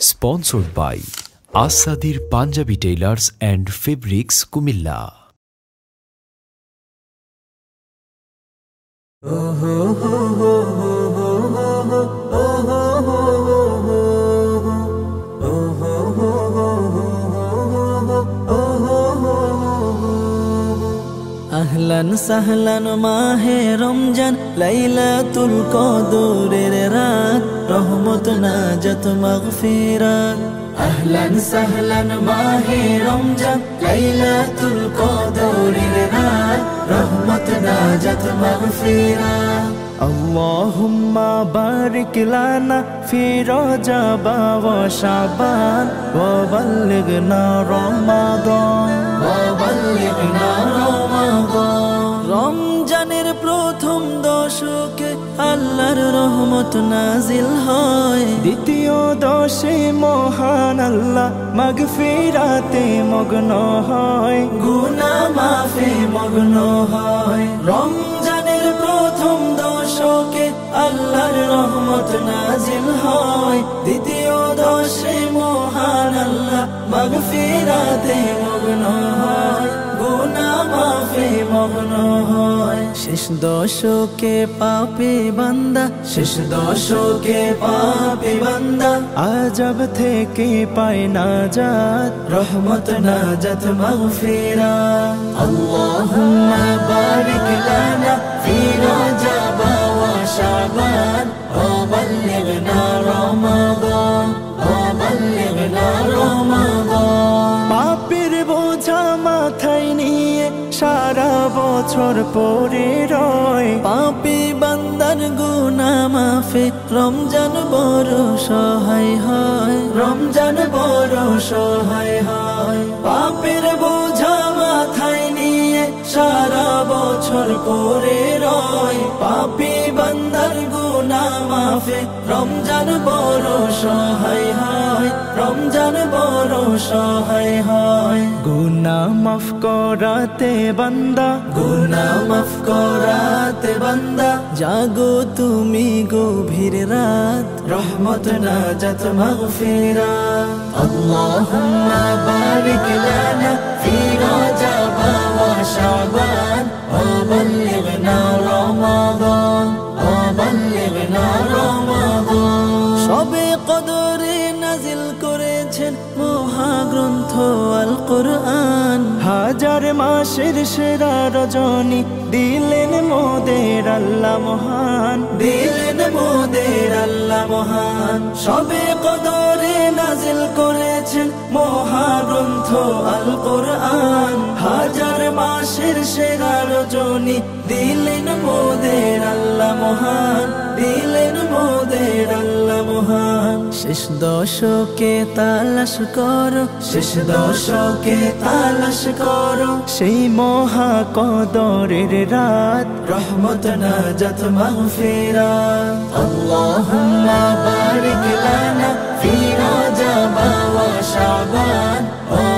Sponsored by Asadir Punjabi Tailors and Fabrics Kumilla. আহলান সাহলান মাহে রমজান লাইলাতুল কদরের রাত রহমত নাজাত মাগফিরাত আহলান সাহলান মাহে রমজান লাইলাতুল কদরের রাত রহমত নাজাত মাগফিরাত আল্লাহুম্মা বারিক লানা ফি রজব ওয়া শাবান ওয়া বাল্লিগনা রমাদান রমজানের প্রথম দশকে আল্লাহর রহমত নাজিল হয়, দ্বিতীয় দশে মহান আল্লাহ মাগফিরাতে মগ্ন হয়, গুনাহ মাফে মগ্ন হয়। রমজানের প্রথম দশকে আল্লাহর রহমত নাজিল হয়, দ্বিতীয় দশে মহান আল্লাহ মাগফিরাতে মগ্ন হয়, গুনাহ মাফে মগ্ন হয়। শেষ দশকে পাপী বান্দা, শেষ দশকে পাপী বান্দা আযাব থেকে পায় নাজাত, রহমত নাজাত মাগফিরাত। আল্লাহুম্মা বারিক লানা ফি রজব ওয়া শাবান ওয়া বাল্লিগনা রমাদান ওয়া বাল্লিগনা রমাদান। পাপের বোঝা মাথায় নিয়ে সারা বছর পরে রয়, পাপী বান্দার গুনাহ মাফে রমজান বড় সহায় হয়, রমজান বড় সহায় হয়। পাপের বোঝা মাথায় নিয়ে সারা বছর পরে রয়, পাপী বান্দার গুনাহ মাফে রমজান বড় সহায় হয়, রমজান বড় সহায় হয়। গুনাহ মাফ করাতে বান্দা, গুনাহ মাফ করাতে বান্দা জাগো তুমি গভীর রাত, রহমত নাজাত মাগফিরাত। আল্লাহুম্মা বারিক লানা ফি রজব ওয়া শাবান ওয়া বাল্লিগনা রমাদান ওয়া বাল্লিগনা রমাদান। সবে কদরে নাজিল করেছেন মহাগ্রন্থ আল কোরআন, হাজার মাসের সেরা রজনী দিলেন মোদের আল্লাহ মহান, দিলেন মোদের আল্লাহ মহান। সবে কদরে নাজিল করেছেন মহাগ্রন্থ আল কোরআন, হাজার মাসের সেরা রজনী দিলেন মোদের আল্লাহ মহান, দিলেন মোদের আল্লাহ মহান। শেষ দশকে তালাশ করো, শেষ দশকে তালাশ করো সেই মহা কদরের রাত, রহমত নাজাত মাগফিরাত। আল্লাহুম্মা বারিক লানা ফি রজব ওয়া শাবান ওয়া